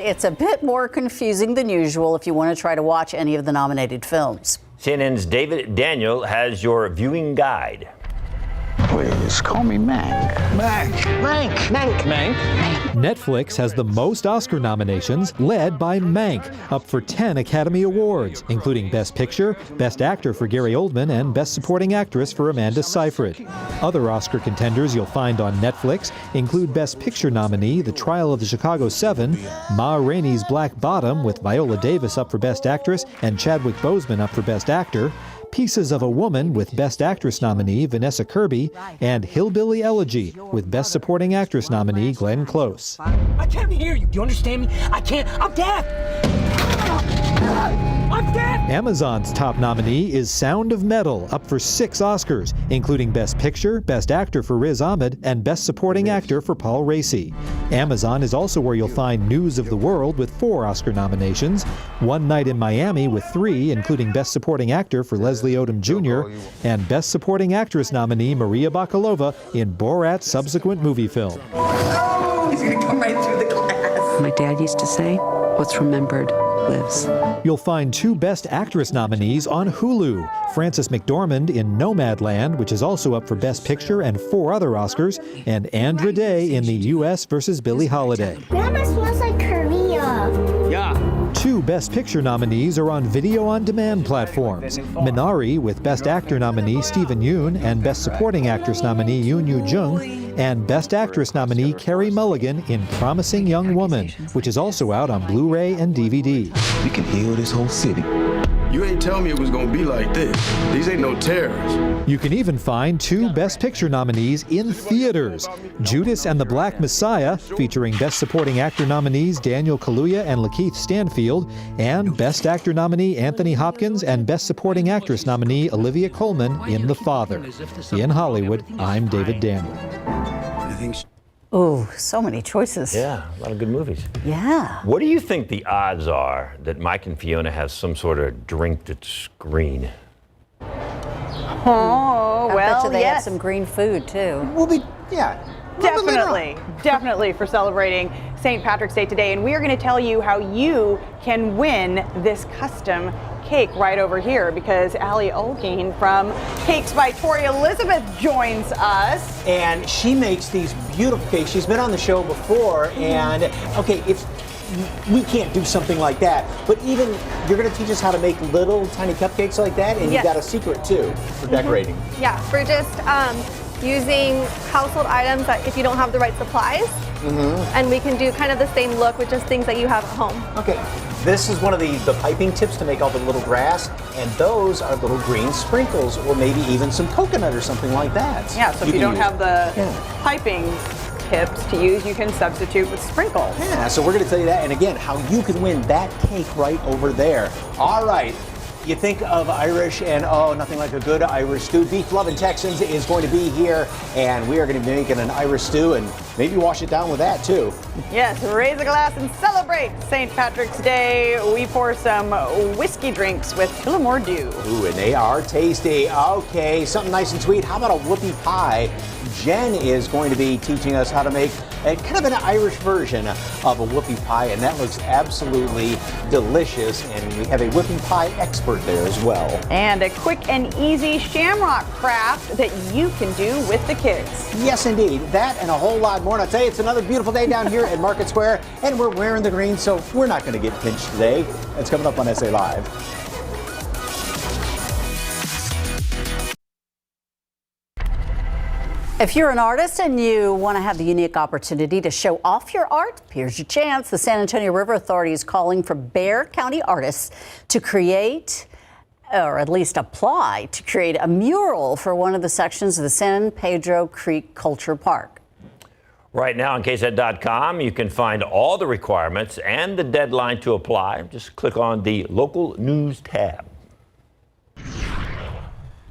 It's a bit more confusing than usual if you want to try to watch any of the nominated films. CNN's David Daniel has your viewing guide. Please call me Mank. Mank. Mank. Mank. Mank. Netflix has the most Oscar nominations, led by Mank, up for 10 Academy Awards, including Best Picture, Best Actor for Gary Oldman, and Best Supporting Actress for Amanda Seyfried. Other Oscar contenders you'll find on Netflix include Best Picture nominee The Trial of the Chicago 7, Ma Rainey's Black Bottom with Viola Davis up for Best Actress and Chadwick Boseman up for Best Actor, Pieces of a Woman with Best Actress nominee Vanessa Kirby, and Hillbilly Elegy with Best Supporting Actress nominee Glenn Close. I can't hear you. Do you understand me? I can't. I'm deaf. I'm deaf. Amazon's top nominee is Sound of Metal, up for 6 Oscars, including Best Picture, Best Actor for Riz Ahmed, and Best Supporting Actor for Paul Raci. Amazon is also where you'll find News of the World with 4 Oscar nominations, One Night in Miami with 3, including Best Supporting Actor for Leslie Odom Jr., and Best Supporting Actress nominee Maria Bakalova in Borat's subsequent movie film. Oh, he's gonna come right through the glass. My dad used to say, what's remembered lives. You'll find 2 Best Actress nominees on Hulu. Frances McDormand in Nomadland, which is also up for Best Picture and 4 other Oscars, and Andra Day in The U.S. vs. Billie Holiday. Grandma smells like Korea. Yeah. 2 Best Picture nominees are on video-on-demand platforms. Minari with Best Actor nominee Stephen Yeun and Best Supporting Actress nominee Yoon Yoo-jung, and Best Actress nominee Carey Mulligan in Promising Young Woman, which is also out on Blu-ray and DVD. We can heal this whole city. You ain't tell me it was gonna be like this. These ain't no terrorists. You can even find 2 Best Picture nominees in theaters. Judas and the Black Messiah, featuring Best Supporting Actor nominees Daniel Kaluuya and Lakeith Stanfield, and Best Actor nominee Anthony Hopkins and Best Supporting Actress nominee Olivia Colman in The Father. In Hollywood, I'm David Daniel. Oh, so many choices. Yeah, a lot of good movies. Yeah. What do you think the odds are that Mike and Fiona have some sort of drink that's green? Oh, well, I bet you they have some green food, too. We'll be, yeah. Definitely for celebrating St. Patrick's Day today. And we are going to tell you how you can win this custom cake right over here, because Allie Olkeen from Cakes by Tori Elizabeth joins us. And she makes these beautiful cakes. She's been on the show before, and okay, if we can't do something like that, but even you're going to teach us how to make little tiny cupcakes like that, and Yes. you got a secret too for decorating. Yeah, we're just using household items that if you don't have the right supplies, and we can do kind of the same look with just things that you have at home. Okay, this is one of the piping tips to make all the little grass, and those are little green sprinkles, or maybe even some coconut or something like that. Yeah, so if you don't use. have the piping tips to use, you can substitute with sprinkles. Yeah, so we're going to tell you that, and again, how you can win that cake right over there. All right. You think of Irish, and oh, nothing like a good Irish stew. Beef Lovin' Texans is going to be here, and we are going to be making an Irish stew, and maybe wash it down with that too. Yes, raise a glass and celebrate St. Patrick's Day. We pour some whiskey drinks with Tullamore Dew. Ooh, and they are tasty. Okay, something nice and sweet. How about a whoopie pie? Jen is going to be teaching us how to make a kind of an Irish version of a whoopie pie, and that looks absolutely delicious. And we have a whoopie pie expert there as well. And a quick and easy shamrock craft that you can do with the kids. Yes, indeed. That and a whole lot more. And I'll tell you, it's another beautiful day down here at Market Square, and we're wearing the green, so we're not going to get pinched today. It's coming up on SA Live. If you're an artist and you want to have the unique opportunity to show off your art, here's your chance. The San Antonio River Authority is calling for Bexar County artists to create, or at least apply to create, a mural for one of the sections of the San Pedro Creek Culture Park. Right now on KSAT.com, you can find all the requirements and the deadline to apply. Just click on the local news tab.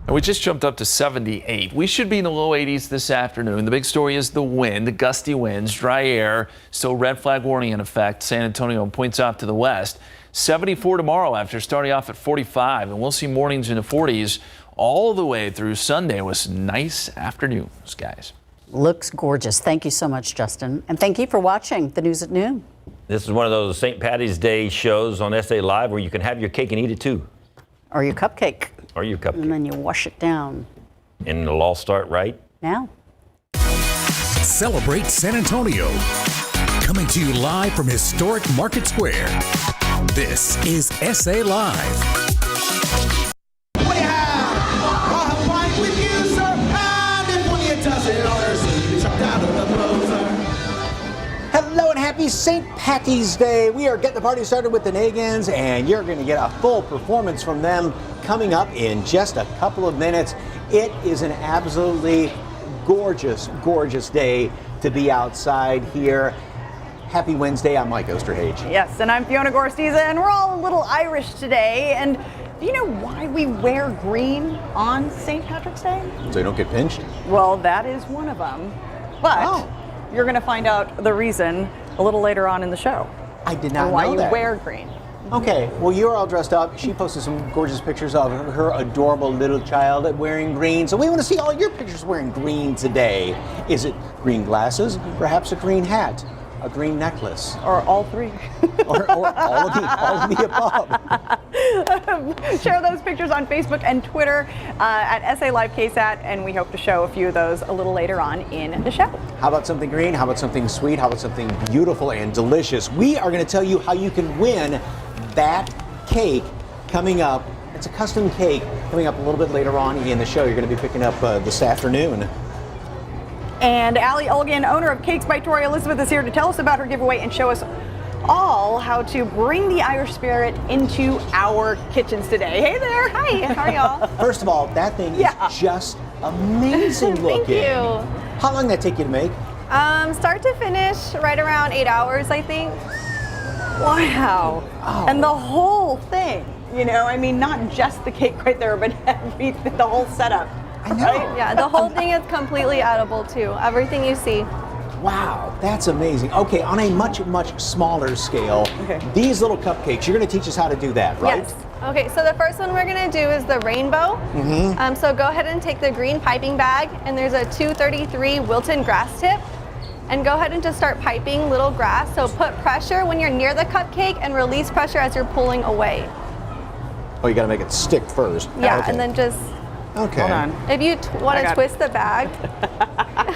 And we just jumped up to 78. We should be in the low 80s this afternoon. The big story is the wind, gusty winds, dry air, still red flag warning in effect. San Antonio points off to the west. 74 tomorrow after starting off at 45, and we'll see mornings in the 40s all the way through Sunday with some nice afternoons, guys. Looks gorgeous. Thank you so much, Justin. And thank you for watching the news at noon. This is one of those St. Patty's Day shows on SA Live where you can have your cake and eat it too. Or your cupcake. Or your cupcake. And then you wash it down. And it'll all start right now. Celebrate San Antonio. Coming to you live from historic Market Square. This is SA Live. Hello and happy St. Patty's Day. We are getting the party started with the Nagans, and you're going to get a full performance from them coming up in just a couple of minutes. It is an absolutely gorgeous, gorgeous day to be outside here. Happy Wednesday. I'm Mike Osterhage. Yes, and I'm Fiona Gorstiza, and we're all a little Irish today. And do you know why we wear green on St. Patrick's Day? So you don't get pinched? Well, that is one of them. But you're going to find out the reason a little later on in the show. I did not know why that. you wear green. Okay, well, you're all dressed up. She posted some gorgeous pictures of her adorable little child wearing green. So we want to see all your pictures wearing green today. Is it green glasses? Perhaps a green hat? A green necklace? Or all three. or all of the above. Share those pictures on Facebook and Twitter at SA Live KSAT, and we hope to show a few of those a little later on in the show. How about something green? How about something sweet? How about something beautiful and delicious? We are going to tell you how you can win that cake coming up. It's a custom cake coming up a little bit later on in the show. You're going to be picking up this afternoon. And Allie Olgin, owner of Cakes by Tori Elizabeth, is here to tell us about her giveaway and show us all how to bring the Irish spirit into our kitchens today. Hey there. Hi, how are y'all? First of all, that thing is just amazing looking. Thank you. How long did that take you to make? Start to finish, right around 8 hours, I think. Wow. Oh. And the whole thing, you know, I mean, not just the cake right there, but everything, the whole setup. I know. Right? Yeah, the whole thing is completely edible too. Everything you see. Wow, that's amazing. Okay, on a much, much smaller scale, these little cupcakes, you're going to teach us how to do that, right? Yes. Okay, so the first one we're going to do is the rainbow. So go ahead and take the green piping bag, and there's a 233 Wilton grass tip. And go ahead and just start piping little grass. So put pressure when you're near the cupcake and release pressure as you're pulling away. Oh, you got to make it stick first. Yeah, okay. and then just... Okay. Hold on. If you want to twist the bag,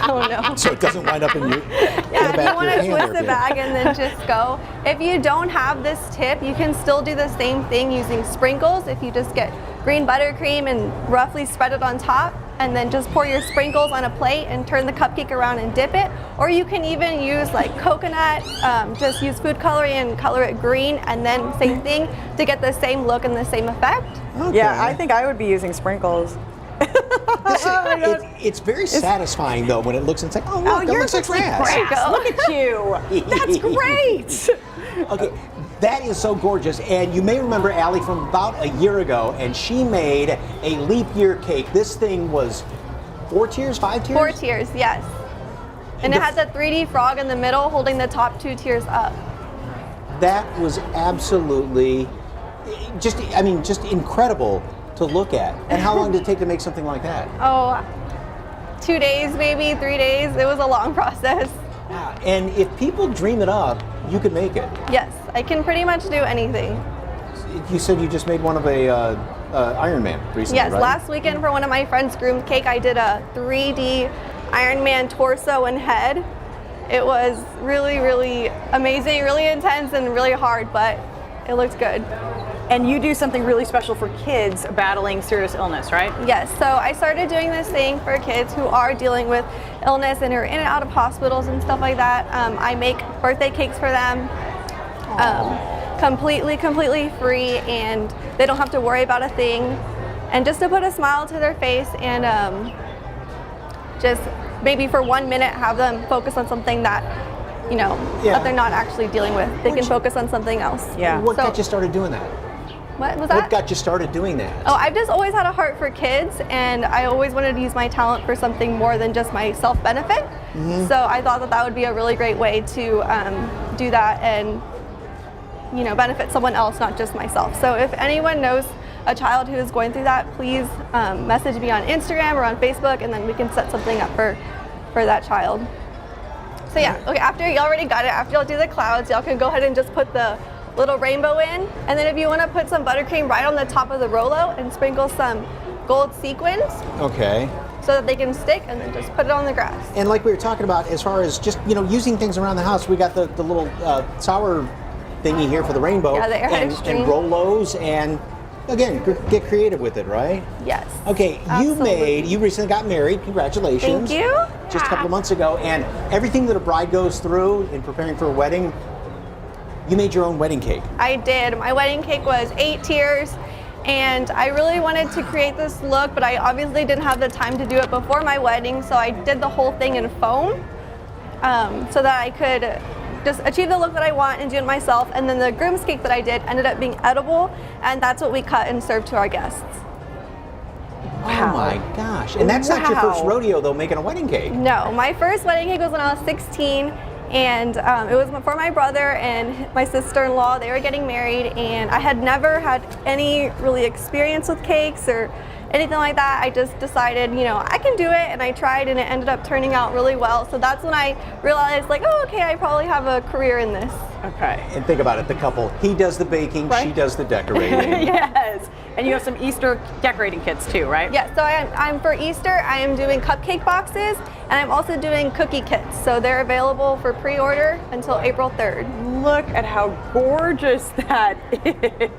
oh no. So it doesn't wind up in you. Yeah, if you want to twist the bag and then just go. If you don't have this tip, you can still do the same thing using sprinkles. If you just get green buttercream and roughly spread it on top, and then just pour your sprinkles on a plate and turn the cupcake around and dip it. Or you can even use like coconut, just use food coloring and color it green, and then same thing to get the same look and the same effect. Okay. Yeah, I think I would be using sprinkles. It's very satisfying though when it looks and it's like, oh look, it looks like grass. Look at you. That's great. Okay, that is so gorgeous. And you may remember Allie from about a year ago, and she made a leap year cake. This thing was 4 tiers, 5 tiers? 4 tiers, yes. And it has a 3D frog in the middle holding the top 2 tiers up. That was absolutely just incredible to look at. And how long did it take to make something like that? Oh, 2 days, maybe 3 days. It was a long process. Yeah. And if people dream it up, you could make it. Yes, I can pretty much do anything. You said you just made one of a Iron Man recently, yes, right? last weekend for one of my friends' groom cake, I did a 3D Iron Man torso and head. It was really, really amazing, really intense and really hard, but it looked good. And you do something really special for kids battling serious illness, right? Yes, so I started doing this thing for kids who are dealing with illness and are in and out of hospitals and stuff like that. I make birthday cakes for them, completely free, and they don't have to worry about a thing. And just to put a smile to their face and just maybe for 1 minute have them focus on something that, you know, that they're not actually dealing with. They can focus on something else. Yeah. What got you started doing that? What was that? What got you started doing that? Oh, I've just always had a heart for kids, and I always wanted to use my talent for something more than just my self-benefit. So I thought that that would be a really great way to do that and, you know, benefit someone else, not just myself. So if anyone knows a child who is going through that, please message me on Instagram or on Facebook, and then we can set something up for that child. So yeah, okay, after you already got it, after y'all do the clouds, y'all can go ahead and just put the little rainbow in. And then if you want to put some buttercream right on the top of the Rolo and sprinkle some gold sequins. Okay. So that they can stick, and then just put it on the grass. And like we were talking about, as far as just, using things around the house, we got the little sour thingy here for the rainbow. Yeah, the airhead and extreme. Rolos, and again, get creative with it, right? Yes. Okay, absolutely. you recently got married. Congratulations. Thank you. Just a couple of months ago, and everything that a bride goes through in preparing for a wedding, you made your own wedding cake. I did. My wedding cake was 8 tiers. And I really wanted to create this look, but I obviously didn't have the time to do it before my wedding, so I did the whole thing in foam so that I could just achieve the look that I want and do it myself. And then the groom's cake that I did ended up being edible, and that's what we cut and served to our guests. Wow. Oh my gosh. And that's not your first rodeo, though, making a wedding cake. No, my first wedding cake was when I was 16. And it was for my brother and my sister-in-law. They were getting married, and I had never had any really experience with cakes or anything like that. I just decided, I can do it, and I tried, and it ended up turning out really well. So that's when I realized, oh, okay, I probably have a career in this. Okay. And think about it, the couple, he does the baking, right. She does the decorating. Yes. And you have some Easter decorating kits too, right? Yeah, so I'm for Easter, I am doing cupcake boxes, and I'm also doing cookie kits. So they're available for pre-order until April 3rd. Look at how gorgeous that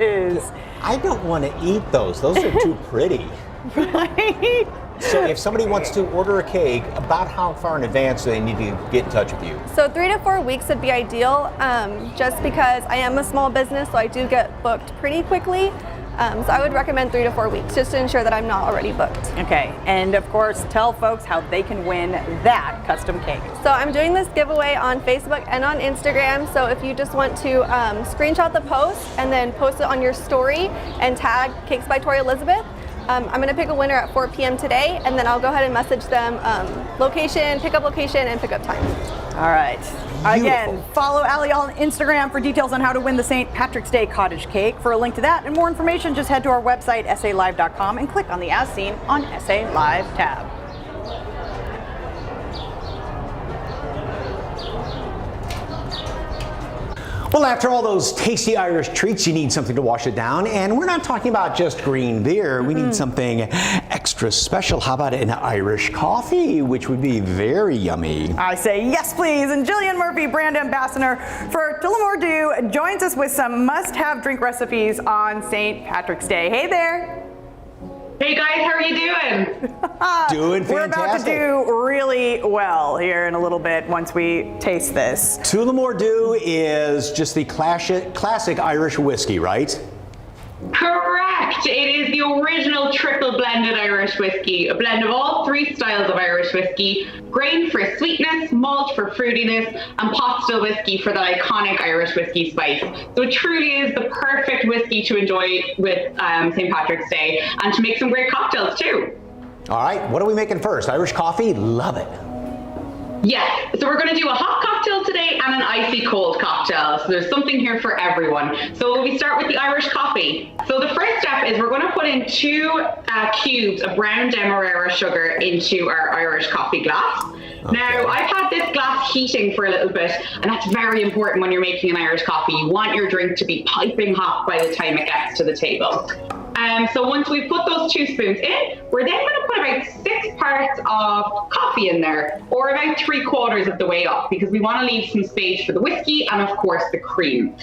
is. I don't want to eat those. Those are too pretty. Right? So if somebody wants to order a cake, about how far in advance do they need to get in touch with you? So 3 to 4 weeks would be ideal, just because I am a small business, so I do get booked pretty quickly. So I would recommend 3 to 4 weeks, just to ensure that I'm not already booked. Okay, and of course, tell folks how they can win that custom cake. So I'm doing this giveaway on Facebook and on Instagram. So if you just want to screenshot the post and then post it on your story and tag Cakes by Tori Elizabeth, I'm going to pick a winner at 4 p.m. today, and then I'll go ahead and message them location, pickup location, and pickup time. All right. Again, follow Allie on Instagram for details on how to win the St. Patrick's Day cottage cake. For a link to that and more information, just head to our website, salive.com, and click on the As Seen on SA Live tab. Well, after all those tasty Irish treats, you need something to wash it down. And we're not talking about just green beer. We need something extra special. How about an Irish coffee, which would be very yummy? I say yes, please. And Jillian Murphy, brand ambassador for Tullamore Dew, joins us with some must-have drink recipes on St. Patrick's Day. Hey there. Hey guys, how are you doing? Doing fantastic. We're about to do really well here in a little bit once we taste this. Tullamore Dew is just the classic Irish whiskey, right? Correct. It is the original triple blended Irish whiskey, a blend of all 3 styles of Irish whiskey: grain for sweetness, malt for fruitiness, and pot still whiskey for the iconic Irish whiskey spice. So it truly is the perfect whiskey to enjoy with St. Patrick's Day, and to make some great cocktails too. All right, what are we making first? Irish coffee? Love it. Yeah, so we're going to do a hot cocktail today and an icy cold cocktail. So there's something here for everyone. So we start with the Irish coffee. So the first step is we're going to put in 2 cubes of brown demerara sugar into our Irish coffee glass. Okay. Now, I've had this glass heating for a little bit, and that's very important when you're making an Irish coffee. You want your drink to be piping hot by the time it gets to the table. So once we put those 2 spoons in, we're then going to put about 6 parts of coffee in there, or about 3/4 of the way up, because we want to leave some space for the whiskey and, of course, the cream.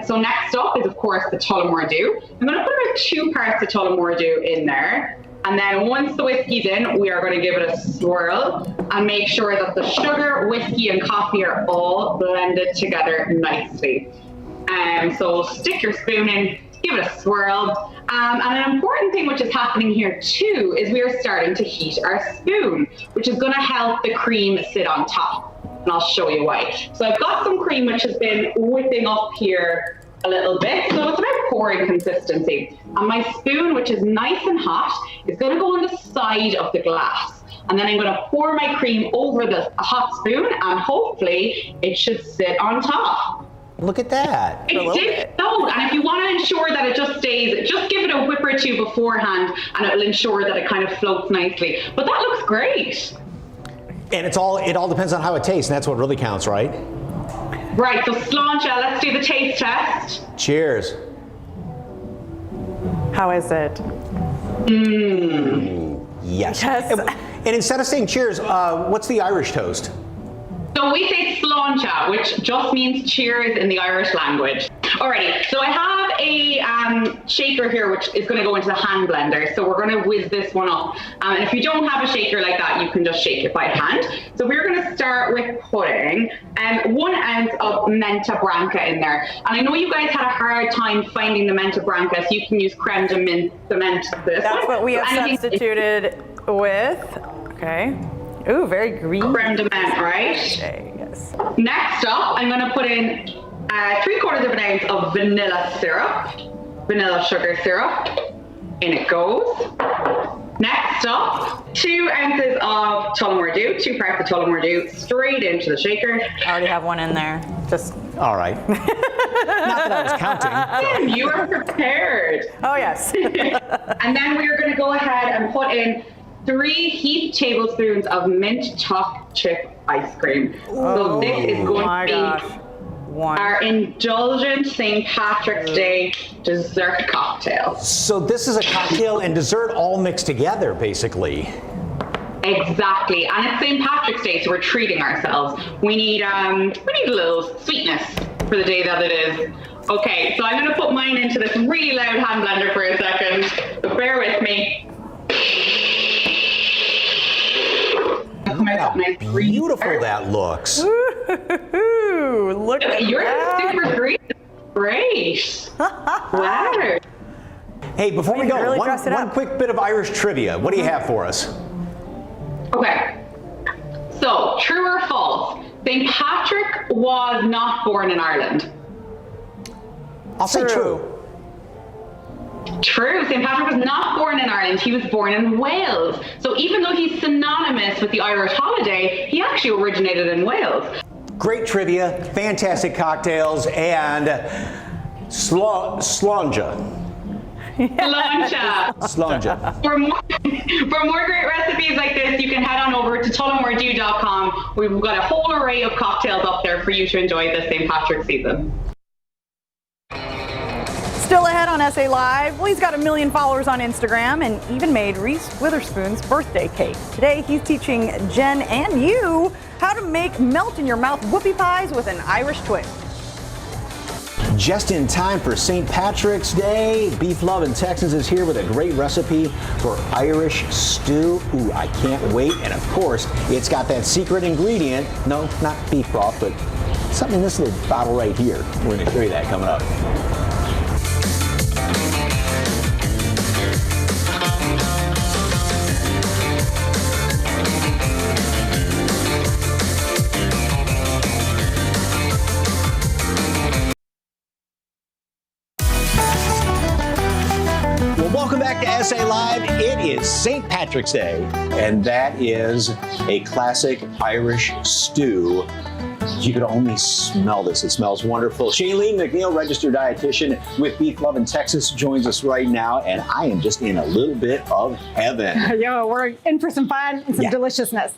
So next up is, of course, the Tullamore Dew. I'm going to put about 2 parts of Tullamore Dew in there. And then once the whiskey's in, we are going to give it a swirl and make sure that the sugar, whiskey, and coffee are all blended together nicely. So stick your spoon in, give it a swirl. And an important thing which is happening here too is we are starting to heat our spoon, which is going to help the cream sit on top. And I'll show you why. So I've got some cream which has been whipping up here a little bit, so it's about pouring consistency. And my spoon, which is nice and hot, is going to go on the side of the glass. And then I'm going to pour my cream over the hot spoon, and hopefully it should sit on top. Look at that. It did so, and if you want to ensure that it just stays, just give it a whip or 2 beforehand, and it will ensure that it kind of floats nicely. But that looks great. And it all depends on how it tastes, and that's what really counts, right? Right, so sláinte, let's do the taste test. Cheers. How is it? Yes. And instead of saying cheers, what's the Irish toast? So we say sláinte, which just means cheers in the Irish language. Alrighty, so I have a shaker here, which is going to go into the hand blender. So we're going to whiz this one up. And if you don't have a shaker like that, you can just shake it by hand. So we're going to start with putting 1 ounce of menta branca in there. And I know you guys had a hard time finding the menta branca, so you can use creme de menthe. That's what we have substituted with. Okay. Ooh, very green. Creme de menthe, right? Okay, yes. Next up, I'm going to put in 3/4 of an ounce of vanilla sugar syrup. In it goes. Next up, 2 ounces of Tullamore Dew, 2 parts of Tullamore Dew, straight into the shaker. I already have one in there. Just. All right. Not that I was counting. Damn, you are prepared. Oh, yes. And then we are going to go ahead and put in 3 heaped tablespoons of mint choc chip ice cream. So this is going to be our indulgent St. Patrick's Day dessert cocktail. So this is a cocktail and dessert all mixed together, basically. Exactly, and it's St. Patrick's Day, so we're treating ourselves. We need a little sweetness for the day that it is. Okay, so I'm going to put mine into this really loud hand blender for a second. So bear with me. How beautiful that looks. Ooh, look at You're that. super green. Great. Wow. Hey, before we go, really one quick bit of Irish trivia. What do you have for us? Okay. So, true or false? St. Patrick was not born in Ireland. I'll say true. True. St. Patrick was not born in Ireland. He was born in Wales. So even though he's synonymous with the Irish holiday, he actually originated in Wales. Great trivia, fantastic cocktails, and sláinte. Sláinte. For more great recipes like this, you can head on over to tullamoredew.com. We've got a whole array of cocktails up there for you to enjoy this St. Patrick's season. Still ahead on SA Live. Well, he's got 1 million followers on Instagram and even made Reese Witherspoon's birthday cake. Today, he's teaching Jen and you how to make melt-in-your-mouth whoopie pies with an Irish twist. Just in time for St. Patrick's Day, Beef Lovin' Texans is here with a great recipe for Irish stew. Ooh, I can't wait. And of course, it's got that secret ingredient. No, not beef broth, but something in this little bottle right here. We're going to show you that coming up. Welcome back to SA Live. It is St. Patrick's Day, and that is a classic Irish stew. You could only smell this. It smells wonderful. Shailene McNeil, registered dietitian with Beef Lovin' Texas, joins us right now, and I am just in a little bit of heaven. Yo, we're in for some fun and some deliciousness.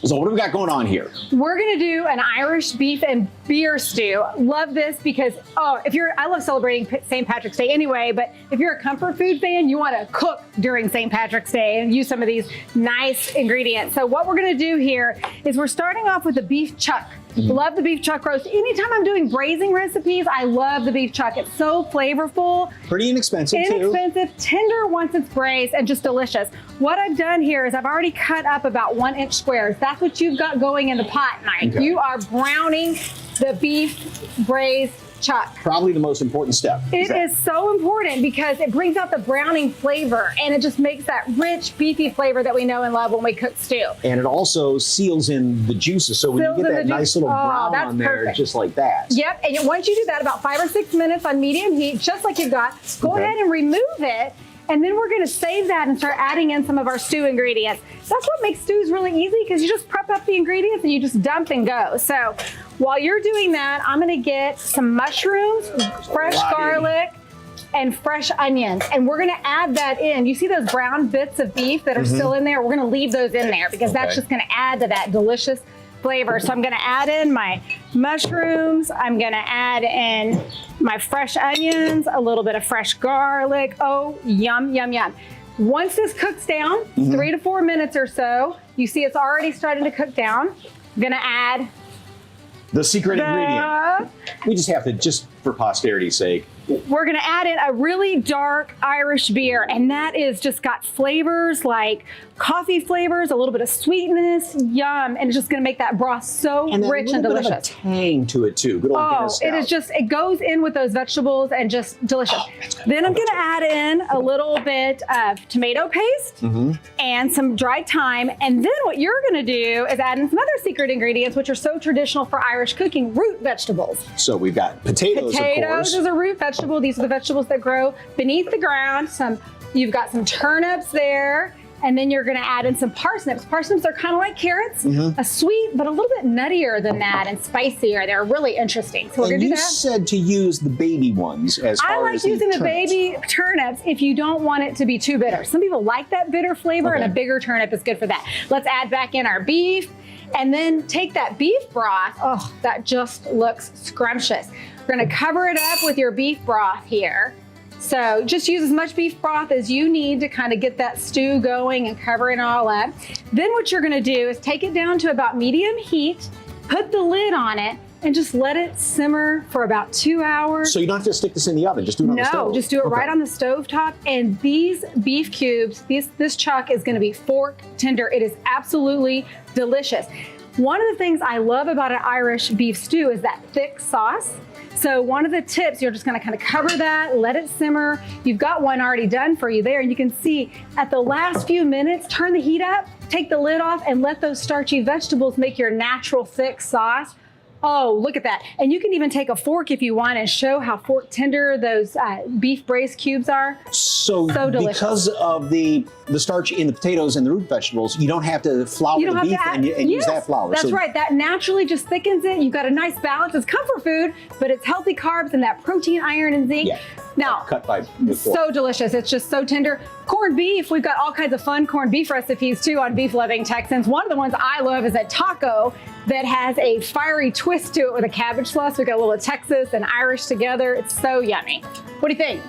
So what do we got going on here? We're gonna do an Irish beef and beer stew. Love this because, I love celebrating St. Patrick's Day anyway, but if you're a comfort food fan, you wanna cook during St. Patrick's Day and use some of these nice ingredients. So what we're gonna do here is we're starting off with the beef chuck. Love the beef chuck roast. Anytime I'm doing braising recipes, I love the beef chuck. It's so flavorful. Pretty inexpensive too. Inexpensive, tender once it's braised, and just delicious. What I've done here is I've already cut up about 1-inch squares. That's what you've got going in the pot, Mike. Okay. You are browning the beef braised chuck. Probably the most important step. It is so important because it brings out the browning flavor and it just makes that rich, beefy flavor that we know and love when we cook stew. And it also seals in the juices, so when you get that nice little brown on there, perfect. just like that. Yep, and once you do that, about 5 or 6 minutes on medium heat, just like you've got, go ahead and remove it. And then we're gonna save that and start adding in some of our stew ingredients. That's what makes stews really easy, because you just prep up the ingredients and you just dump and go. So while you're doing that, I'm gonna get some mushrooms, fresh garlic, and fresh onions. And we're gonna add that in. You see those brown bits of beef that are still in there? We're gonna leave those in there because that's just gonna add to that delicious flavor. So I'm gonna add in my mushrooms. I'm gonna add in my fresh onions, a little bit of fresh garlic. Oh, yum, yum, yum. Once this cooks down, 3 to 4 minutes or so, you see it's already starting to cook down. I'm gonna add the secret ingredient. We just have to, just for posterity's sake. We're gonna add in a really dark Irish beer, and that is just got flavors like coffee flavors, a little bit of sweetness, yum, and it's just gonna make that broth so rich and delicious. Bit of a tang to it too. Good old Guinness it stout. is just, it goes in with those vegetables and just delicious. Then I'm gonna add in a little bit of tomato paste and some dried thyme, and then what you're gonna do is add in some other secret ingredients, which are so traditional for Irish cooking, root vegetables. So we've got potatoes, of course. Potatoes is a root vegetable. These are the vegetables that grow beneath the ground. You've got some turnips there, and then you're gonna add in some parsnips. Parsnips are kind of like carrots, a sweet, but a little bit nuttier than that and spicier. They're really interesting. So we're gonna do that. You said to use the baby ones as far as I like using the baby turnips if you don't want it to be too bitter. Some people like that bitter flavor, and a bigger turnip is good for that. Let's add back in our beef, and then take that beef broth. Oh, that just looks scrumptious. We're gonna cover it up with your beef broth here. So just use as much beef broth as you need to kind of get that stew going and cover it all up. Then what you're gonna do is take it down to about medium heat, put the lid on it, and just let it simmer for about 2 hours. So you don't have to stick this in the oven, just do it on the stove. No, just do it right on the stove top. And these beef cubes, this chuck is gonna be fork tender. It is absolutely delicious. One of the things I love about an Irish beef stew is that thick sauce. So one of the tips, you're just gonna kind of cover that, let it simmer. You've got one already done for you there, and you can see at the last few minutes, turn the heat up, take the lid off, and let those starchy vegetables make your natural thick sauce. Oh, look at that. And you can even take a fork if you want and show how fork tender those beef braised cubes are. So delicious. Because of the starch in the potatoes and the root vegetables, you don't have to flour the beef and use that flour. That's right. That naturally just thickens it. You've got a nice balance. It's comfort food, but it's healthy carbs and that protein, iron, and zinc. Yeah. Now, cut by the fork. So delicious. It's just so tender. Corned beef, we've got all kinds of fun corned beef recipes too on Beef Loving Texans. One of the ones I love is a taco that has a fiery twist to it with a cabbage sauce. We've got a little Texas and Irish together. It's so yummy. What do you think?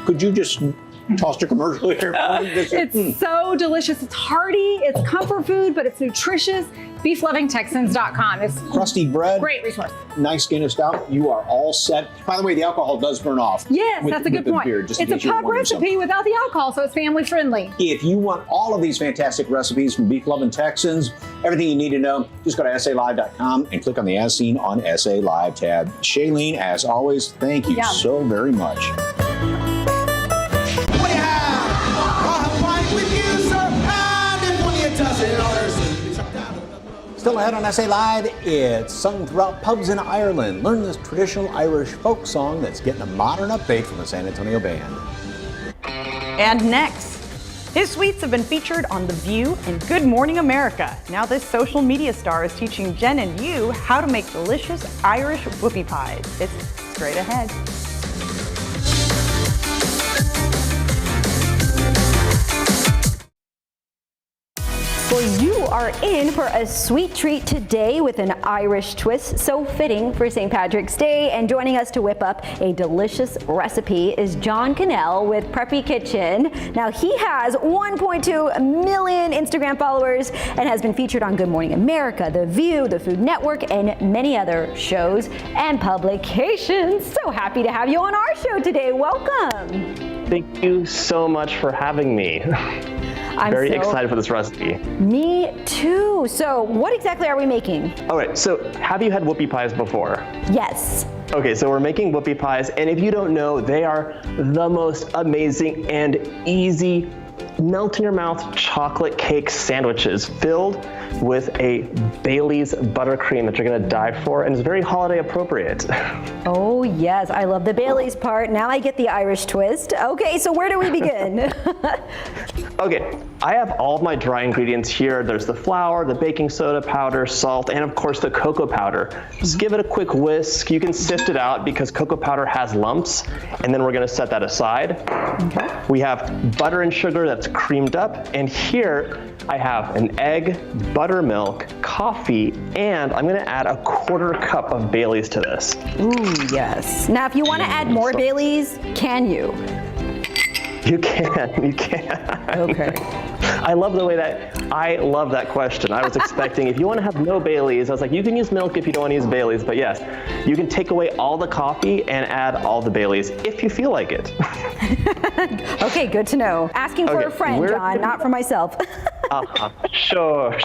Could you just toss your commercial here? It's so delicious. It's hearty, it's comfort food, but it's nutritious. BeefLovingTexans.com. It's crusty bread. Great resource. Nice Guinness stout. You are all set. By the way, the alcohol does burn off. Yes, that's a good point. Beer, it's a pub recipe without the alcohol, so it's family friendly. If you want all of these fantastic recipes from Beef Loving Texans, everything you need to know, just go to SALive.com and click on the As Seen on SA Live tab. Shailene, as always, thank you so very much. Still ahead on SA Live, it's sung throughout pubs in Ireland. Learn this traditional Irish folk song that's getting a modern update from the San Antonio Band. And next, his sweets have been featured on The View and Good Morning America. Now this social media star is teaching Jen and you how to make delicious Irish whoopie pies. It's straight ahead. Well, you are in for a sweet treat today with an Irish twist, so fitting for St. Patrick's Day. And joining us to whip up a delicious recipe is John Cannell with Preppy Kitchen. Now, he has 1.2 million Instagram followers and has been featured on Good Morning America, The View, The Food Network, and many other shows and publications. So happy to have you on our show today. Welcome. Thank you so much for having me. I'm very excited for this recipe. Me too. So what exactly are we making? All right, so have you had whoopie pies before? Yes. Okay, so we're making whoopie pies, and if you don't know, they are the most amazing and easy melt in your mouth chocolate cake sandwiches filled with a Bailey's buttercream that you're gonna die for, and it's very holiday appropriate. Oh yes, I love the Bailey's part. Now I get the Irish twist. Okay, so where do we begin? Okay, I have all of my dry ingredients here. There's the flour, the baking soda powder, salt, and of course the cocoa powder. Just give it a quick whisk. You can sift it out because cocoa powder has lumps, and then we're gonna set that aside. Okay. We have butter and sugar that's creamed up, and here I have an egg, buttermilk, coffee, and I'm gonna add a 1/4 cup of Baileys to this. Ooh, yes. Now, if you wanna add more Baileys, can you? You can. Okay. I love that question. I was expecting, if you want to have no Baileys, I was like, you can use milk if you don't want to use Baileys, but yes, you can take away all the coffee and add all the Baileys if you feel like it. Okay, good to know. Asking for a friend, John, not for myself. Sure.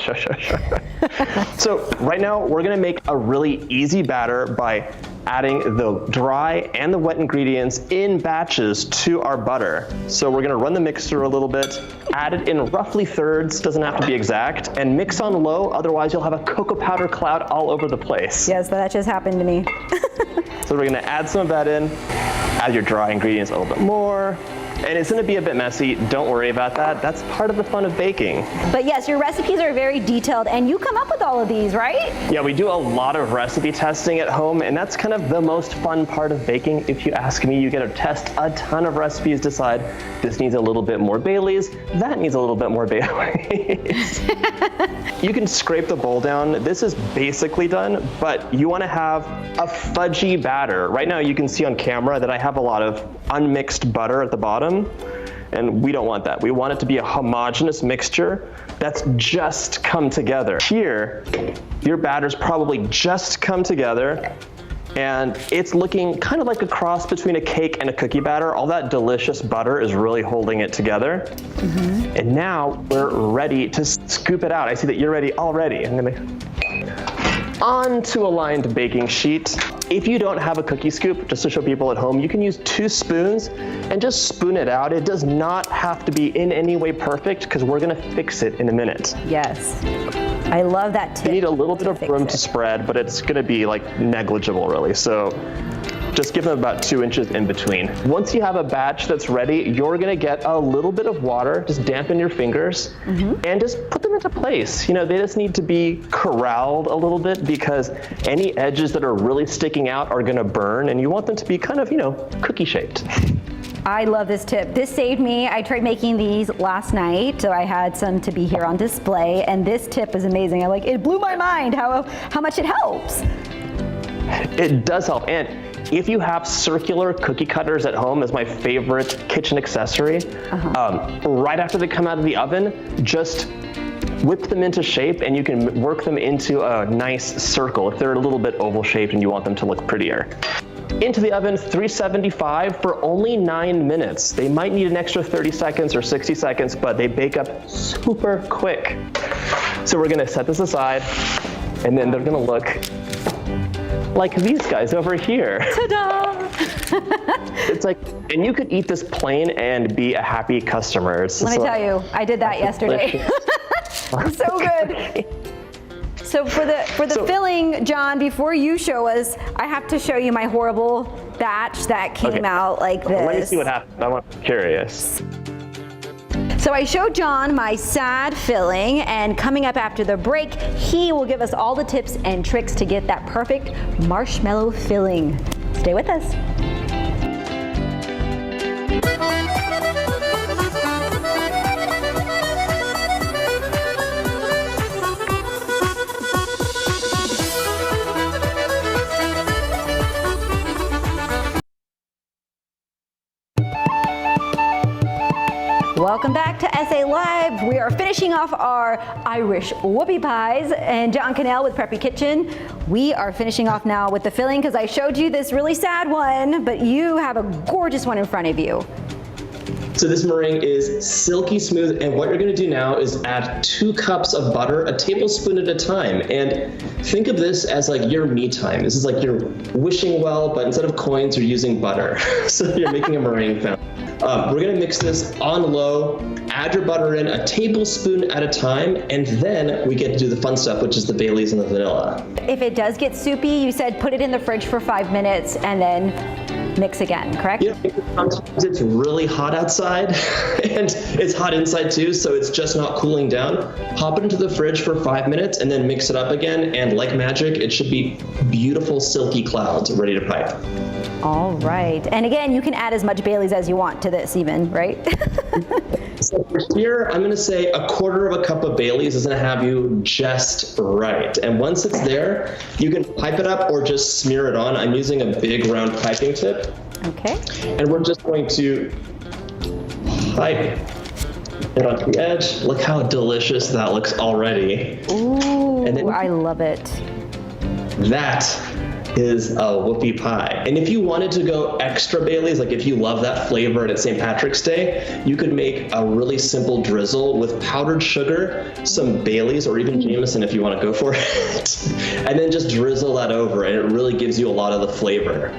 So right now, we're gonna make a really easy batter by adding the dry and the wet ingredients in batches to our butter. So we're gonna run the mixer a little bit, add it in roughly thirds, doesn't have to be exact, and mix on low, otherwise you'll have a cocoa powder cloud all over the place. Yes, that just happened to me. So we're gonna add some of that in, add your dry ingredients a little bit more, and it's gonna be a bit messy. Don't worry about that. That's part of the fun of baking. But yes, your recipes are very detailed, and you come up with all of these, right? Yeah, we do a lot of recipe testing at home, and that's kind of the most fun part of baking. If you ask me, you get to test a ton of recipes, decide this needs a little bit more Baileys, that needs a little bit more Baileys. You can scrape the bowl down. This is basically done, but you wanna have a fudgy batter. Right now you can see on camera that I have a lot of unmixed butter at the bottom. And we don't want that. We want it to be a homogeneous mixture that's just come together. Here, your batter's probably just come together, and it's looking kind of like a cross between a cake and a cookie batter. All that delicious butter is really holding it together. Mm-hmm. And now we're ready to scoop it out. I see that you're ready already. I'm gonna onto a lined baking sheet. If you don't have a cookie scoop, just to show people at home, you can use 2 spoons and just spoon it out. It does not have to be in any way perfect because we're gonna fix it in a minute. Yes. I love that tip. You need a little bit of room to spread, but it's gonna be like negligible really. So just give them about 2 inches in between. Once you have a batch that's ready, you're gonna get a little bit of water, just dampen your fingers, and just put them into place. You know, they just need to be corralled a little bit because any edges that are really sticking out are gonna burn, and you want them to be kind of, you know, cookie shaped. I love this tip. This saved me. I tried making these last night, so I had some to be here on display, and this tip is amazing. It blew my mind how much it helps. It does help, and if you have circular cookie cutters at home, is my favorite kitchen accessory. Right after they come out of the oven, just whip them into shape and you can work them into a nice circle if they're a little bit oval shaped and you want them to look prettier. Into the oven, 375 for only 9 minutes. They might need an extra 30 seconds or 60 seconds, but they bake up super quick. So we're gonna set this aside, and then they're gonna look like these guys over here. Ta-da! It's like, and you could eat this plain and be a happy customer. Let me tell you, I did that yesterday. So good. So for the filling, John, before you show us, I have to show you my horrible batch that came out like this. Let me see what happened. I'm curious. So I showed John my sad filling, and coming up after the break, he will give us all the tips and tricks to get that perfect marshmallow filling. Stay with us. Welcome back to SA Live. We are finishing off our Irish whoopie pies, and John Cannell with Preppy Kitchen. We are finishing off now with the filling because I showed you this really sad one, but you have a gorgeous one in front of you. So this meringue is silky smooth, and what you're gonna do now is add 2 cups of butter, a tablespoon at a time. And think of this as like your me time. This is like you're wishing well, but instead of coins, you're using butter. So you're making a meringue fountain. We're gonna mix this on low, add your butter in a tablespoon at a time, and then we get to do the fun stuff, which is the Baileys and the vanilla. If it does get soupy, you said put it in the fridge for 5 minutes and then mix again, correct? Yeah, sometimes it's really hot outside and it's hot inside too, so it's just not cooling down. Pop it into the fridge for 5 minutes and then mix it up again, and like magic, it should be beautiful silky clouds ready to pipe. All right. And again, you can add as much Bailey's as you want to this even, right? So for here, I'm gonna say 1/4 cup of Bailey's is gonna have you just right. And once it's there, you can pipe it up or just smear it on. I'm using a big round piping tip. Okay. And we're just going to pipe it onto the edge. Look how delicious that looks already. Ooh, and then I love it. That is a whoopie pie. And if you wanted to go extra Bailey's, like if you love that flavor and it's St. Patrick's Day, you could make a really simple drizzle with powdered sugar, some Bailey's, or even Jameson if you want to go for it, and then just drizzle that over, and it really gives you a lot of the flavor.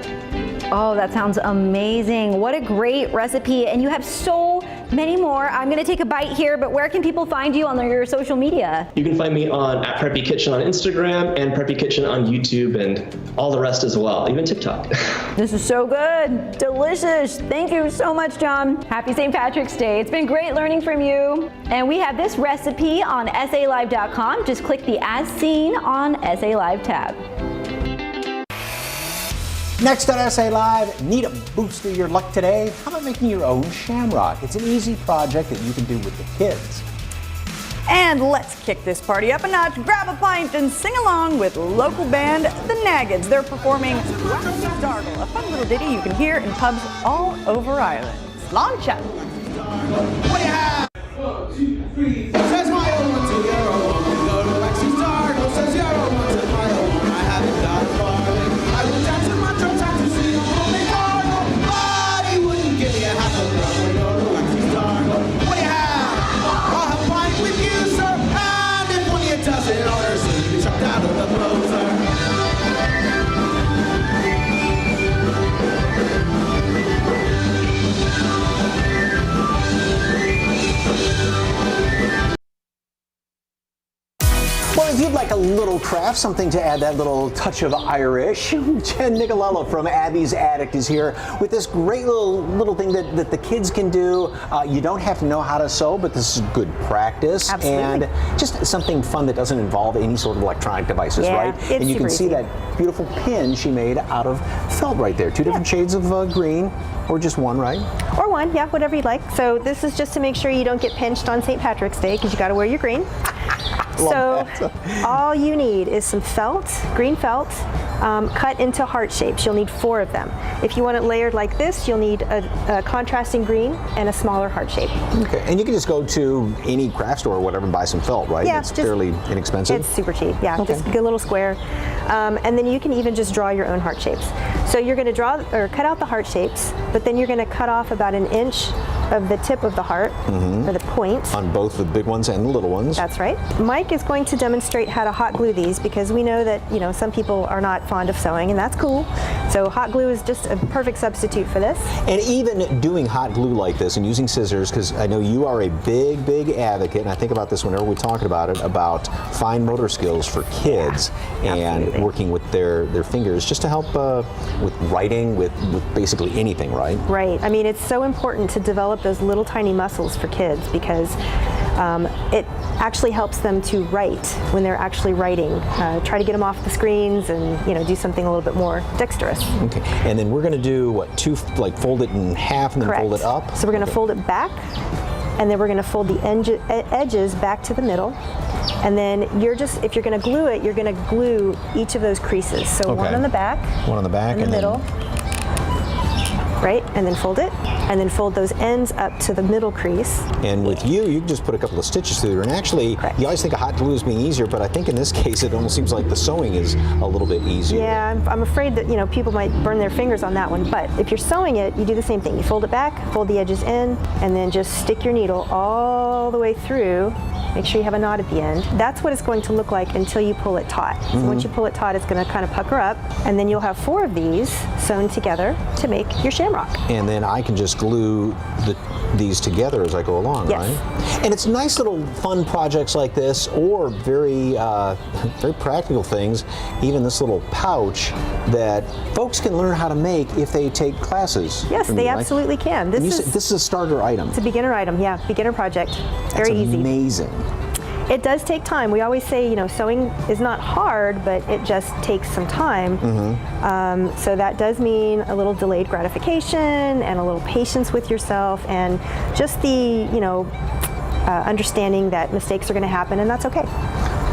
Oh, that sounds amazing. What a great recipe. And you have so many more. I'm going to take a bite here, but where can people find you on your social media? You can find me on @PreppyKitchen on Instagram and Preppy Kitchen on YouTube and all the rest as well, even TikTok. This is so good. Delicious. Thank you so much, John. Happy St. Patrick's Day. It's been great learning from you. And we have this recipe on SALive.com. Just click the As Seen on SA Live tab. Next on SA Live, need a boost to your luck today? How about making your own shamrock? It's an easy project that you can do with the kids. And let's kick this party up a notch. Grab a pint and sing along with local band The Naggids. They're performing Waxy Startle, a fun little ditty you can hear in pubs all over Ireland. Launch up. What do you have? 1, 2, 3. Says my own one to your own. Go to Waxy Startle. Says your own one to my own. I haven't got a farthing. I will dance in my drum time to see a holy cardinal. But he wouldn't give me a half a crown when you're a Waxy Startle. What do you have? I'll have a pint with you, sir. And if one of you doesn't order, so you be chucked out of the poser. Well, if you'd like a little craft, something to add that little touch of Irish, Jen Nicolella from Abby's Attic is here with this great little thing that the kids can do. You don't have to know how to sew, but this is good practice. Absolutely. And just something fun that doesn't involve any sort of electronic devices, Yeah, right? it's And you can super see easy. that beautiful pin she made out of felt right there. Two different shades of green, or just one, right? Or one, yeah, whatever you'd like. So this is just to make sure you don't get pinched on St. Patrick's Day, because you got to wear your green. So all you need is some felt, green felt, cut into heart shapes. You'll need 4 of them. If you want it layered like this, you'll need a contrasting green and a smaller heart shape. Okay, and you can just go to any craft store or whatever and buy some felt, right? Yeah, it's just- fairly inexpensive. It's super cheap, yeah, Okay. just a little square. And then you can even just draw your own heart shapes. So you're going to draw or cut out the heart shapes, but then you're going to cut off about 1 inch of the tip of the heart, or the point. On both the big ones and the little ones. That's right. Mike is going to demonstrate how to hot glue these, because we know that, you know, some people are not fond of sewing, and that's cool. So hot glue is just a perfect substitute for this. And even doing hot glue like this and using scissors, because I know you are a big advocate, and I think about this whenever we're talking about it, about fine motor skills for kids and working with their fingers just to help with writing, with basically anything, right? Right. I mean, it's so important to develop those little tiny muscles for kids, because it actually helps them to write when they're actually writing. Try to get them off the screens and, you know, do something a little bit more dexterous. Okay, and then we're going to do what, fold it in half and then fold it up? So we're going to fold it back, and then we're going to fold the edges back to the middle. And then if you're going to glue it, you're going to glue each of those creases. So Okay. one on the back, One on the back, in the middle, right? And then fold it, and then fold those ends up to the middle crease. And with you can just put a couple of stitches through there. And actually, you always think of hot glue as being easier, but I think in this case it almost seems like the sewing is a little bit easier. Yeah, I'm afraid that, you know, people might burn their fingers on that one. But if you're sewing it, you do the same thing. You fold it back, fold the edges in, and then just stick your needle all the way through. Make sure you have a knot at the end. That's what it's going to look like until you pull it taut. So once you pull it taut, it's going to kind of pucker up, and then you'll have 4 of these sewn together to make your shamrock. shamrock. And then I can just glue these together as I go along, yes. right? And it's nice little fun projects like this, or very, very practical things. Even this little pouch that folks can learn how to make if they take classes. Yes, they absolutely can. This is a starter item. It's a beginner item, yeah, beginner project. Very easy. Amazing. It does take time. We always say, you know, sewing is not hard, but it just takes some time. So that does mean a little delayed gratification and a little patience with yourself, and just the, you know, understanding that mistakes are going to happen, and that's okay.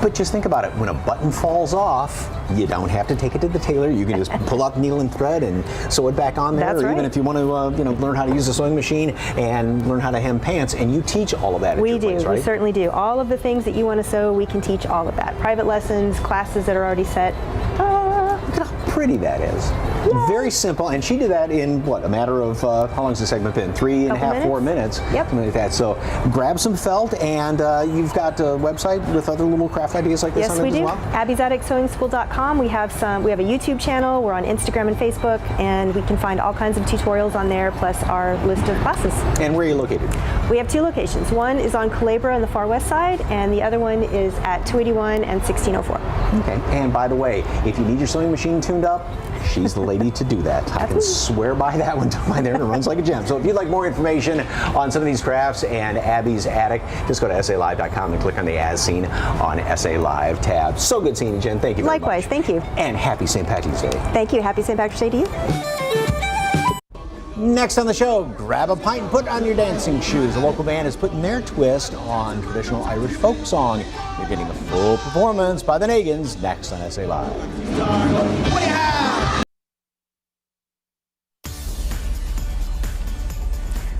But just think about it. When a button falls off, you don't have to take it to the tailor. You can just pull out needle and thread and sew it back on there. That's or right. even if you want to, you know, learn how to use a sewing machine and learn how to hem pants, and you teach all of that. We at your place, right? We certainly do. All of the things that you want to sew, we can teach all of that. Private lessons, classes that are already set. Look at how pretty that is. Yay. Very simple, and she did that in what, a matter of how long's the segment been? 3.5, 4 minutes. Yep. Something like that. So grab some felt, and you've got a website with other little craft ideas like this yes, on it we as do. well? Abby'sAtticSewingSchool.com. We have a YouTube channel. We're on Instagram and Facebook, and we can find all kinds of tutorials on there, plus our list of classes. And where are you located? We have 2 locations. One is on Culebra on the far west side, and the other one is at 281 and 1604. Okay. And by the way, if you need your sewing machine tuned up, she's the lady to do that. I can swear by that one down there, and it runs like a gem. So if you'd like more information on some of these crafts and Abby's Attic, just go to SALive.com and click on the As Seen on SA Live tab. So good seeing you, Jen. Thank you very much. Likewise, thank you. And happy St. Patrick's Day. Thank you. Happy St. Patrick's Day to you. Next on the show, grab a pint and put on your dancing shoes. A local band is putting their twist on traditional Irish folk song. You're getting a full performance by the Nagans next on SA Live. What do you have?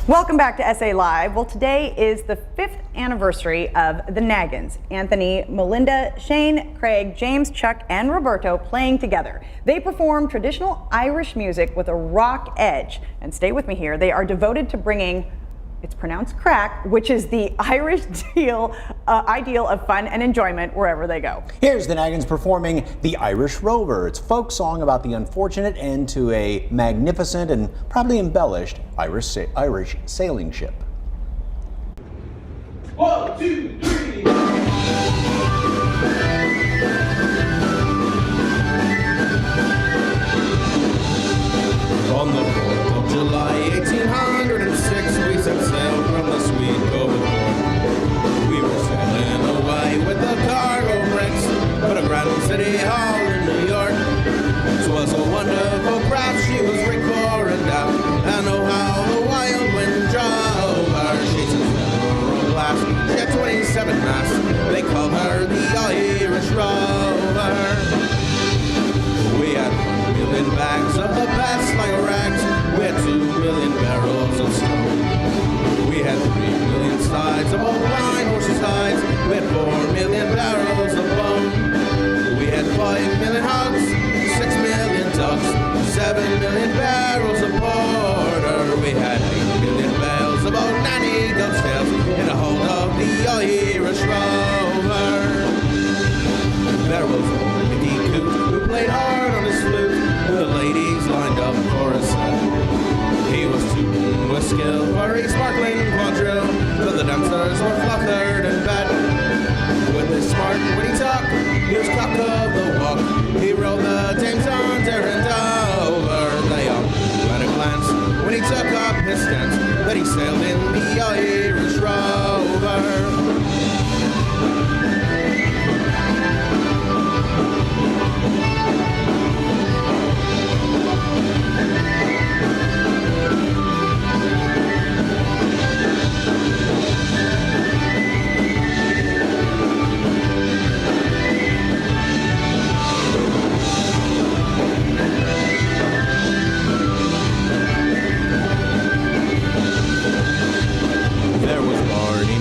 Welcome back to SA Live. Well, today is the 5th anniversary of the Nagans. Anthony, Melinda, Shane, Craig, James, Chuck, and Roberto playing together. They perform traditional Irish music with a rock edge. And stay with me here, they are devoted to bringing, it's pronounced crack, which is the Irish ideal of fun and enjoyment wherever they go. Here's the Nagans performing the Irish Rover. It's a folk song about the unfortunate end to a magnificent and probably embellished Irish sailing ship. 1, 2, 3. On the 4th of July, 1806, we set sail from the sweet Cove of Cork. We were sailing away with the cargo bricks for the Grand City Hall in New York. 'Twas a wonderful craft, she was rigged fore and aft, and oh how the wild wind drove her. She's a federal blast, she had 27 masts, they called her the Irish Rover. We had 1 million bags of the best like rags. We had 2 million barrels of stone. We had 3 million sides of old blind horses' hides. We had 4 million barrels of bone. We had 5 million hogs, 6 million ducks, 7 million barrels of porter. We had 8 million bales of old nanny goat's tails in the hold of the Irish Rover. There was old Mickey Coot who played hard on his flute, with the ladies lined up for a set. He was tooting with skill for a sparkling quadrille, but the dancers were flustered and bad. With his smart witty talk, he was cock of the walk. He rode the dames on and over. They all at a glance when he took up his stance that he sailed in the Irish Rover.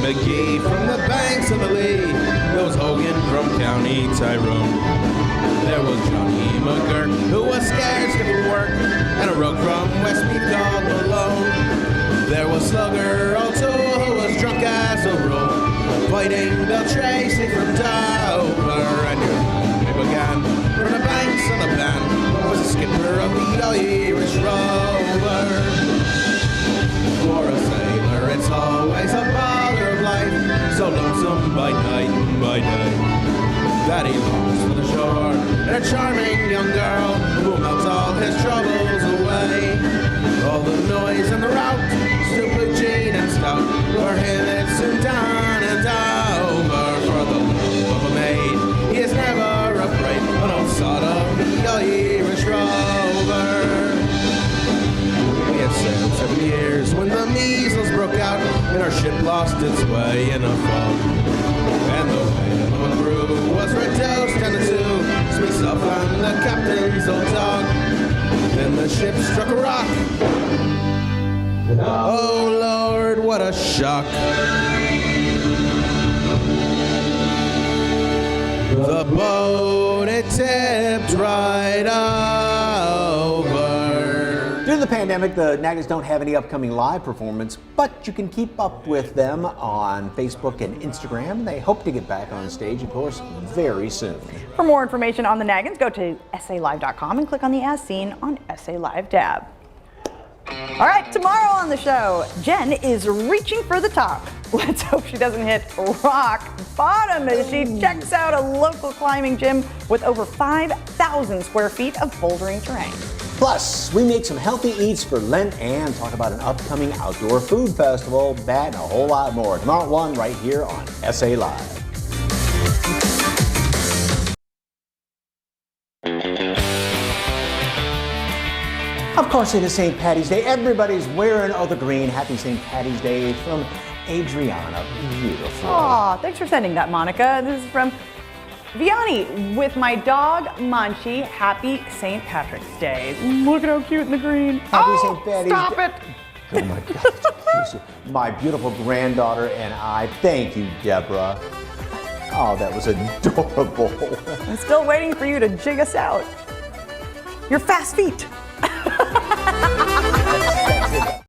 McGee from the banks of the Lee. There was Hogan from County Tyrone. There was Johnny McGurk, who was scared stiff of work, and a rogue from Westmeath called Malone. There was Slugger O'Toole, who was drunk as a rule, fighting Bill Tracy from Dover. And it began from the banks of the band was the skipper of the Irish Rover. boys on the route, stupid Jane and Stout, for him it's soon done and over. For the love of a maid, he is never afraid, but on sod of the Irish Rover. We had sailed 7 years when the measles broke out, and our ship lost its way in a fog. And the whale of a crew was reduced down to 2, it's myself and the captain's old dog. Then the ship struck a rock. Oh Lord, what a shock. The boat, it tipped right over. Due to the pandemic, the Naggins don't have any upcoming live performance, but you can keep up with them on Facebook and Instagram. They hope to get back on stage, of course, very soon. For more information on the Naggins, go to SALive.com and click on the As Seen on SA Live tab. All right, tomorrow on the show, Jen is reaching for the top. Let's hope she doesn't hit rock bottom as she checks out a local climbing gym with over 5,000 square feet of bouldering terrain. Plus, we make some healthy eats for Lent and talk about an upcoming outdoor food festival, that and a whole lot more. Tomorrow at 1 right here on SA Live. Of course, it is St. Patty's Day. Everybody's wearing the green. Happy St. Patty's Day from Adriana. Beautiful. Aw, thanks for sending that, Monica. This is from Vianney with my dog Munchie. Happy St. Patrick's Day. Look at how cute in the green. Happy St. Patty's Stop Day. it. Oh my God. My beautiful granddaughter and I. Thank you, Deborah. Oh, that was adorable. I'm still waiting for you to jig us out. Your fast feet.